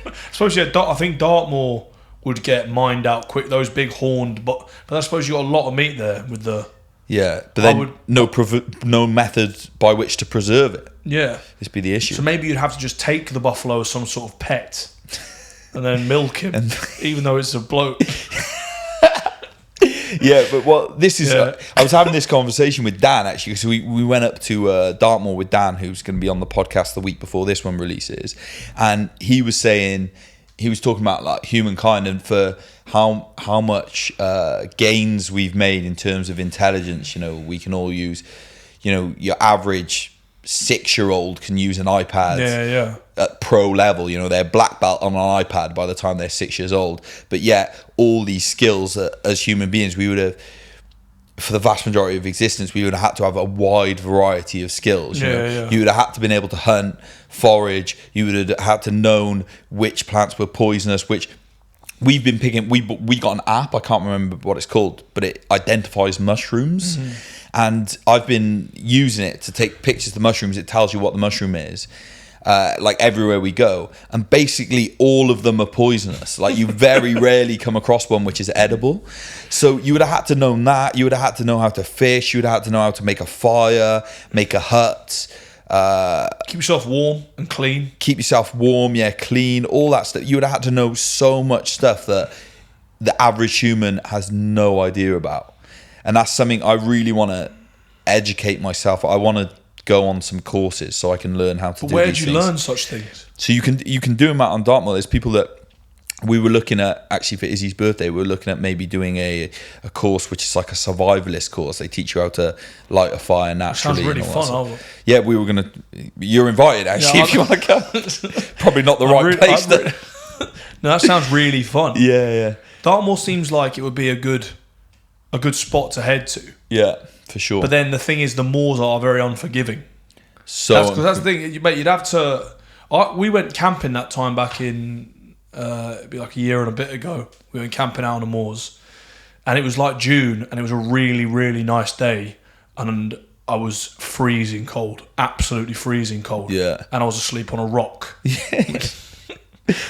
I suppose, I think Dartmoor would get mined out quick, those big horned, but I suppose you got a lot of meat there with the... Yeah, but then no method by which to preserve it. Yeah. This be the issue. So maybe you'd have to just take the buffalo as some sort of pet and then milk him, even though it's a bloke. Yeah, but this is... I was having this conversation with Dan, actually, because we went up to Dartmoor with Dan, who's going to be on the podcast the week before this one releases, and he was talking about like humankind and for how much gains we've made in terms of intelligence. You know, we can all use, you know, your average 6-year-old can use an iPad at pro level. You know, they're black belt on an iPad by the time they're 6 years old. But yet, all these skills as human beings, we would have, for the vast majority of existence, we would have had to have a wide variety of skills. You would have had to been able to hunt, forage. You would have had to known which plants were poisonous, which we've been picking. We got an app, I can't remember what it's called, but it identifies mushrooms. Mm-hmm. And I've been using it to take pictures of the mushrooms. It tells you what the mushroom is, like everywhere we go. And basically all of them are poisonous. Like you very rarely come across one which is edible. So you would have had to know that. You would have had to know how to fish. You would have had to know how to make a fire, make a hut. Keep yourself warm and clean. Keep yourself warm, clean, all that stuff. You would have had to know so much stuff that the average human has no idea about. And that's something I really want to educate myself. I want to go on some courses so I can learn how to do these things. Where do you learn such things? So you can do them out on Dartmoor. There's people that we were looking at, actually for Izzy's birthday, we were looking at maybe doing a course which is like a survivalist course. They teach you how to light a fire naturally. Sounds really fun. Yeah, we were going to... You're invited, actually, if you want to come. Probably not the right place. No, that sounds really fun. Yeah. Dartmoor seems like it would be a good spot to head to. Yeah, for sure. But then the thing is, the moors are very unforgiving. So that's the thing, mate. You'd have to. We went camping that time back in. It'd be like a year and a bit ago. We went camping out on the moors, and it was like June, and it was a really, really nice day, and I was freezing cold, absolutely freezing cold. Yeah, and I was asleep on a rock.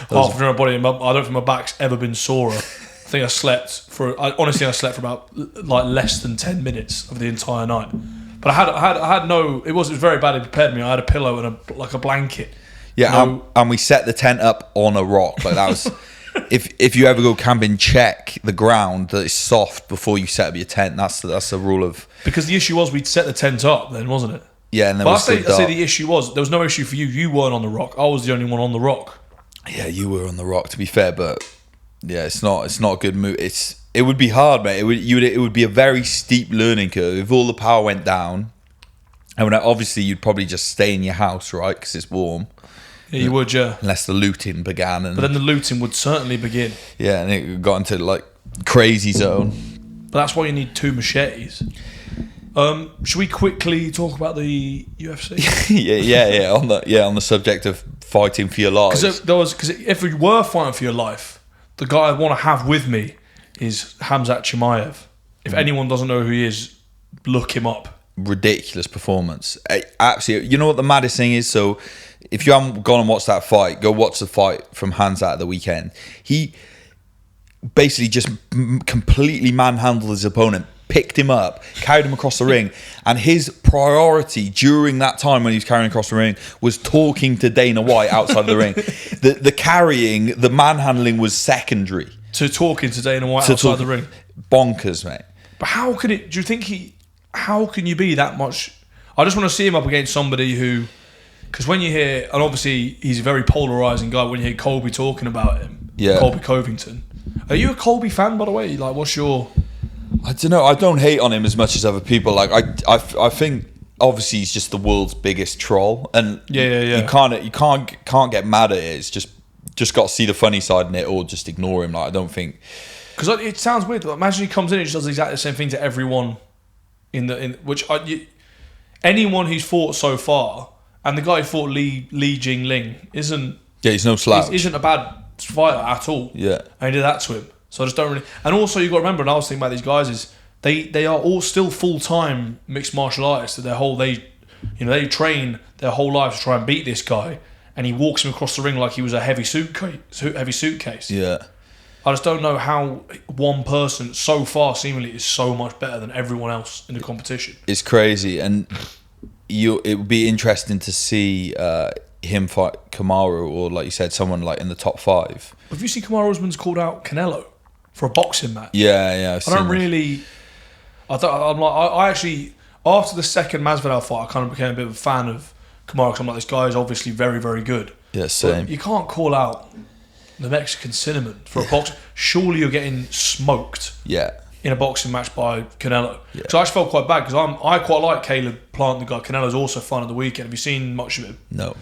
Half of my body. I don't think my back's ever been sorer. I think I slept for about like less than 10 minutes of the entire night. But I had no. It was very badly prepared me. I had a pillow and a blanket. Yeah, and we set the tent up on a rock. Like that was if you ever go camping, check the ground that it's soft before you set up your tent. That's the rule of. Because the issue was we'd set the tent up then, wasn't it? Yeah, and then but I say the issue was there was no issue for you. You weren't on the rock. I was the only one on the rock. Yeah, you were on the rock. To be fair, but yeah, it's not a good move. It would be hard, mate. It would be a very steep learning curve if all the power went down. And obviously you'd probably just stay in your house, right? Because it's warm. Yeah, you would, yeah. Unless the looting began. But then the looting would certainly begin. Yeah, and it got into like crazy zone. But that's why you need 2 machetes. Should we quickly talk about the UFC? yeah. On the subject of fighting for your life. Because if we were fighting for your life, the guy I want to have with me is Khamzat Chimaev. If anyone doesn't know who he is, look him up. Ridiculous performance. Absolutely. You know what the maddest thing is? So if you haven't gone and watched that fight, go watch the fight from Khamzat at the weekend. He basically just completely manhandled his opponent, picked him up, carried him across the ring, and his priority during that time when he was carrying across the ring was talking to Dana White outside of the ring. The carrying, the manhandling was secondary to talking to Dana White outside the ring. Bonkers, mate. But how can it? Do you think how can you be that much? I just want to see him up against somebody who, because when you hear, and obviously he's a very polarising guy. When you hear Colby talking about him, Colby Covington. Are you a Colby fan, by the way? Like, what's your? I don't know. I don't hate on him as much as other people. Like, I think obviously he's just the world's biggest troll, and you can't get mad at it. It's just got to see the funny side in it, or just ignore him. Like, I don't think, because it sounds weird. Like, imagine he comes in and just does exactly the same thing to everyone. Anyone who's fought so far, and the guy who fought Li Jingling isn't. Yeah, he's no slouch. Isn't a bad fighter at all. Yeah, and he did that to him. So I just don't really. And also, you got to remember, and I was thinking about these guys is they are all still full time mixed martial artists. That they train their whole lives to try and beat this guy, and he walks him across the ring like he was a heavy suitcase. Yeah. I just don't know how one person so far seemingly is so much better than everyone else in the competition. It's crazy, and it would be interesting to see him fight Kamaru, or like you said, someone like in the top 5. Have you seen Kamaru Usman's called out Canelo for a boxing match? Yeah. I actually, after the second Masvidal fight, I kind of became a bit of a fan of Kamaru, because I'm like, this guy is obviously very, very good. Yeah, same. But you can't call out the Mexican cinnamon for a box. Surely you're getting smoked. Yeah. In a boxing match by Canelo. Yeah. So I actually felt quite bad, because I quite like Caleb Plant, the guy. Canelo's also fun at the weekend. Have you seen much of him? No.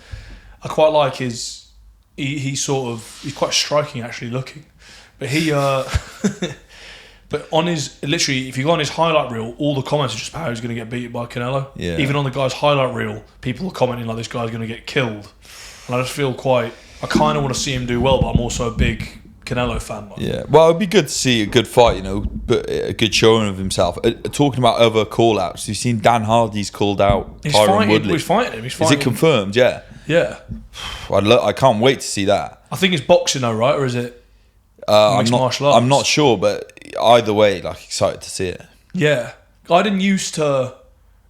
I quite like his. He's quite striking actually looking, but but on his, literally, if you go on his highlight reel, all the comments are just how he's going to get beaten by Canelo. Yeah. Even on the guy's highlight reel, people are commenting like this guy's going to get killed, and I just feel I kind of want to see him do well, but I'm also a big Canelo fan. Yeah, well, it'd be good to see a good fight, but a good showing of himself. Talking about other call-outs, you've seen Dan Hardy's called out Tyron Woodley. He's fighting him. Is it confirmed? Yeah. Yeah. I can't wait to see that. I think it's boxing though, right? Or is it mixed martial arts? I'm not sure, but either way, excited to see it. Yeah. I didn't used to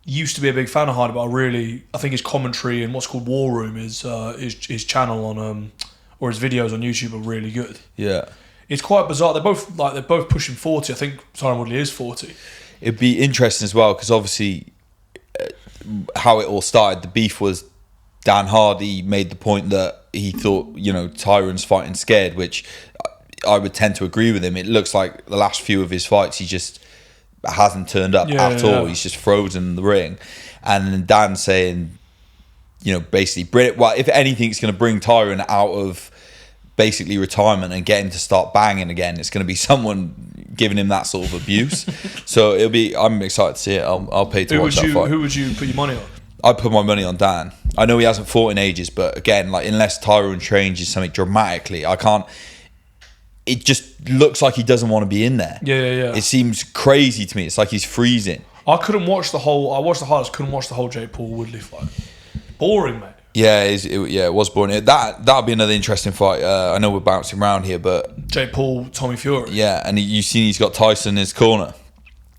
be a big fan of Hardy, but I think his commentary and what's called War Room his channel on or his videos on YouTube are really good. Yeah. It's quite bizarre. They're both pushing 40. I think Tyron Woodley is 40. It'd be interesting as well, because obviously how it all started, the beef was Dan Hardy made the point that he thought, Tyron's fighting scared, which I would tend to agree with him. It looks like the last few of his fights, he just hasn't turned up at all. He's just frozen in the ring. And then Dan saying, basically, if anything, it's going to bring Tyron out of basically retirement and get him to start banging again. It's going to be someone giving him that sort of abuse. So I'm excited to see it. I'll pay to watch that fight. Who would you put your money on? I'd put my money on Dan. I know he hasn't fought in ages, but again, unless Tyron changes something dramatically, I can't. It just looks like he doesn't want to be in there. Yeah. It seems crazy to me. It's like he's freezing. I watched the highlights. Couldn't watch the whole Jake Paul Woodley fight. Boring, mate. Yeah, it was boring. That'd be another interesting fight. I know we're bouncing around here, but Jake Paul, Tommy Fury. Yeah, and you've seen he's got Tyson in his corner.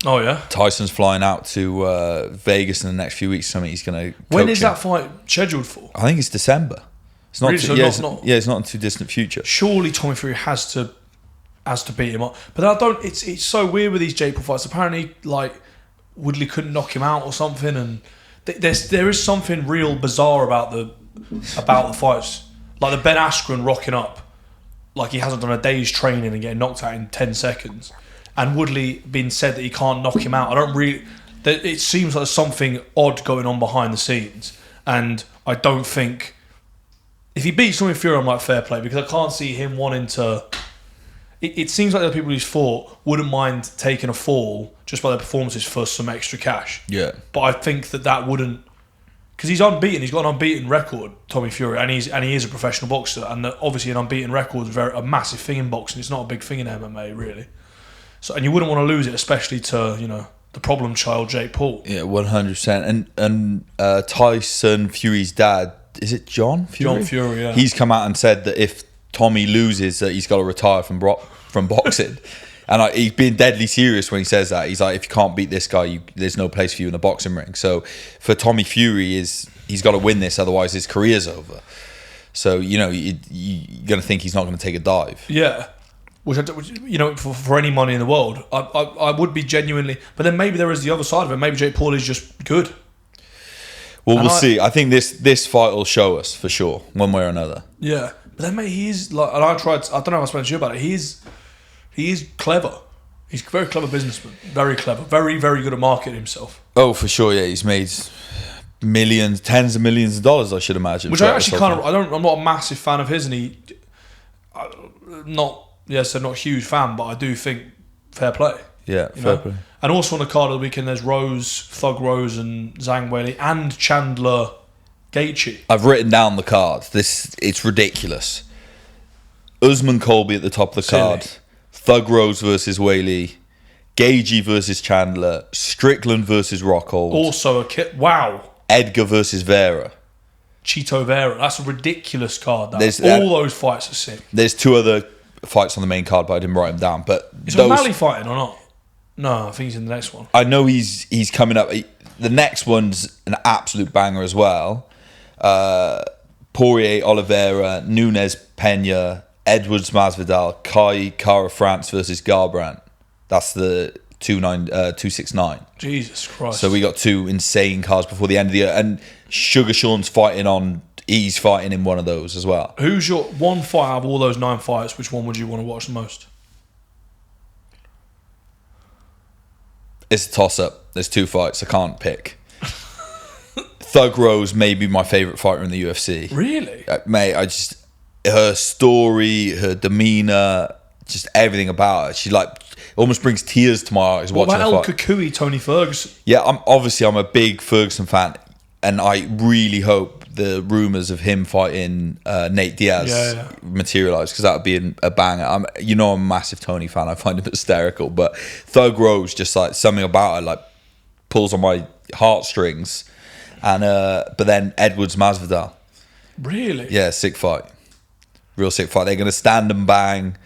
Oh yeah. Tyson's flying out to Vegas in the next few weeks. Something he's going to. When is that fight scheduled for? I think it's December. It's not. Really? So it's not in too distant future. Surely Tommy Fury has to beat him up. But I don't. It's so weird with these Jake Paul fights. Apparently, like Woodley couldn't knock him out or something, and there is something real bizarre about the fights. Like the Ben Askren rocking up, like he hasn't done a day's training and getting knocked out in 10 seconds, and Woodley being said that he can't knock him out. I don't really. It seems like there's something odd going on behind the scenes, and I don't think if he beats Tommy Fury, I'm like fair play, because I can't see him wanting to. It seems like the people who's fought wouldn't mind taking a fall just by their performances for some extra cash. Yeah. But I think that wouldn't, because he's unbeaten. He's got an unbeaten record, Tommy Fury, and he is a professional boxer. And obviously, an unbeaten record is a massive thing in boxing. It's not a big thing in MMA, really. So, and you wouldn't want to lose it, especially to the problem child, Jake Paul. Yeah, 100%. And Tyson Fury's dad, is it John Fury? John Fury, yeah. He's come out and said that if Tommy loses, that he's got to retire from boxing. And he's being deadly serious when he says that. He's like, if you can't beat this guy, there's no place for you in the boxing ring. So for Tommy Fury, he's got to win this, otherwise his career's over. So, you're going to think he's not going to take a dive. Yeah. Which for any money in the world, I would be genuinely... But then maybe there is the other side of it. Maybe Jake Paul is just good. Well, we'll see. I think this fight will show us, for sure, one way or another. Yeah. But then, mate, he is like, and I don't know if I spoke to you about it. He is clever. He's a very clever businessman. Very clever. Very, very good at marketing himself. Oh, for sure. Yeah, he's made millions, tens of millions of dollars, I should imagine. Which I actually I'm not a massive fan of his, and not a huge fan, but I do think fair play. Yeah, fair play. And also on the card of the weekend, there's Thug Rose, and Zhang Weili, and Chandler Gaethje. I've written down the card. It's ridiculous. Usman Colby at the top of the card. Thug Rose versus Weili. Gaethje versus Chandler. Strickland versus Rockhold. Also a kit. Wow. Edgar versus Vera. Chito Vera. That's a ridiculous card. All those fights are sick. There's 2 other fights on the main card, but I didn't write them down. But is O'Malley fighting or not? No, I think he's in the next one. I know he's coming up. The next one's an absolute banger as well. Poirier, Oliveira, Nunes, Pena, Edwards, Masvidal, Kai, Kara France versus Garbrandt. That's the 269. Jesus Christ. So we got 2 insane cards before the end of the year. And Sugar Sean's he's fighting in one of those as well. Who's your one fight out of all those 9 fights? Which one would you want to watch the most? It's a toss-up. There's 2 fights. I can't pick. Thug Rose may be my favourite fighter in the UFC. Really? Mate, her story, her demeanour, just everything about her. She almost brings tears to my eyes watching her fight. What about El Kukui, Tony Ferguson? Yeah, I'm a big Ferguson fan, and I really hope the rumours of him fighting Nate Diaz materialise, because that would be a banger. I'm a massive Tony fan. I find him hysterical, but Thug Rose, just like something about her, pulls on my heartstrings. And but then Edwards Masvidal. Really? Yeah, sick fight. Real sick fight. They're going to stand and bang.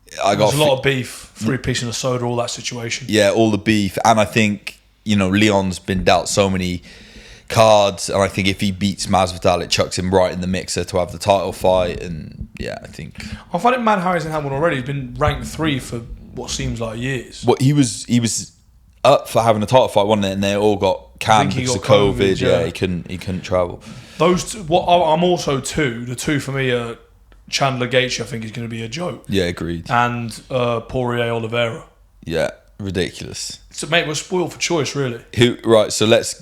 There's a lot of beef, 3-piece and a soda, all that situation. Yeah, all the beef. And I think, Leon's been dealt so many cards, and I think if he beats Masvidal, it chucks him right in the mixer to have the title fight. And yeah, I think I find it mad how he's in Hamilton already. He's been ranked 3 for what seems like years. He was up for having a title fight, wasn't it? And they all got canned because of COVID. Yeah, he couldn't travel. Those two, I'm also 2. The 2 for me are Chandler Gaethje. I think is going to be a joke. Yeah, agreed. And Poirier Oliveira. Yeah, ridiculous. So mate, we're spoiled for choice, really. Right, so let's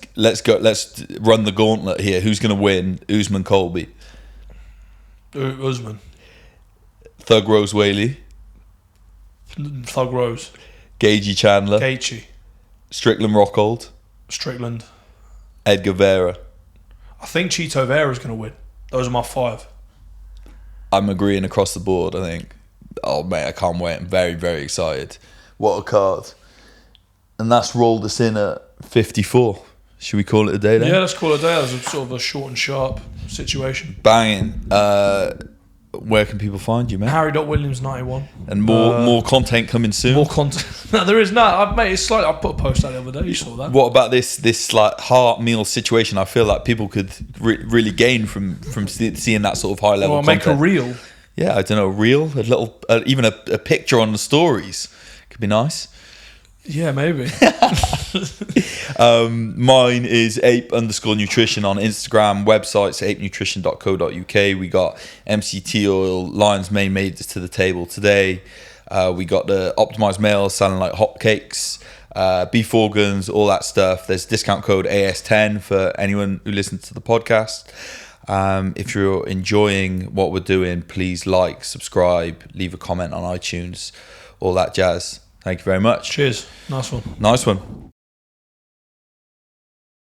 go. Let's run the gauntlet here. Who's going to win? Usman Colby. Usman. Thug Rose Weili. Thug Rose. Gaethje Chandler. Gaethje. Strickland Rockhold. Strickland. Edgar Vera. I think Chito Vera is going to win. Those are my 5. I'm agreeing across the board, I think. Oh, mate, I can't wait. I'm very, very excited. What a card. And that's rolled us in at 54. Should we call it a day then? Yeah, let's call it a day. That was sort of a short and sharp situation. Banging. where can people find you, man? Harry.Williams91. And more content coming soon. More content. No, there is not. Mate, it's like I put a post out the other day. You saw that. What about this like heart meal situation? I feel like people could really gain from seeing that sort of high level. Well, make a reel. Yeah, I don't know, a reel, a little, even a picture on the stories could be nice. Yeah, maybe. Mine is ape_nutrition on Instagram. Website's apenutrition.co.uk. We got MCT oil, Lion's Mane made it to the table today. We got the Optimised males selling like hotcakes, beef organs, all that stuff. There's discount code AS10 for anyone who listens to the podcast. If you're enjoying what we're doing, please like, subscribe, leave a comment on iTunes, all that jazz. Thank you very much. Cheers. Nice one. Nice one.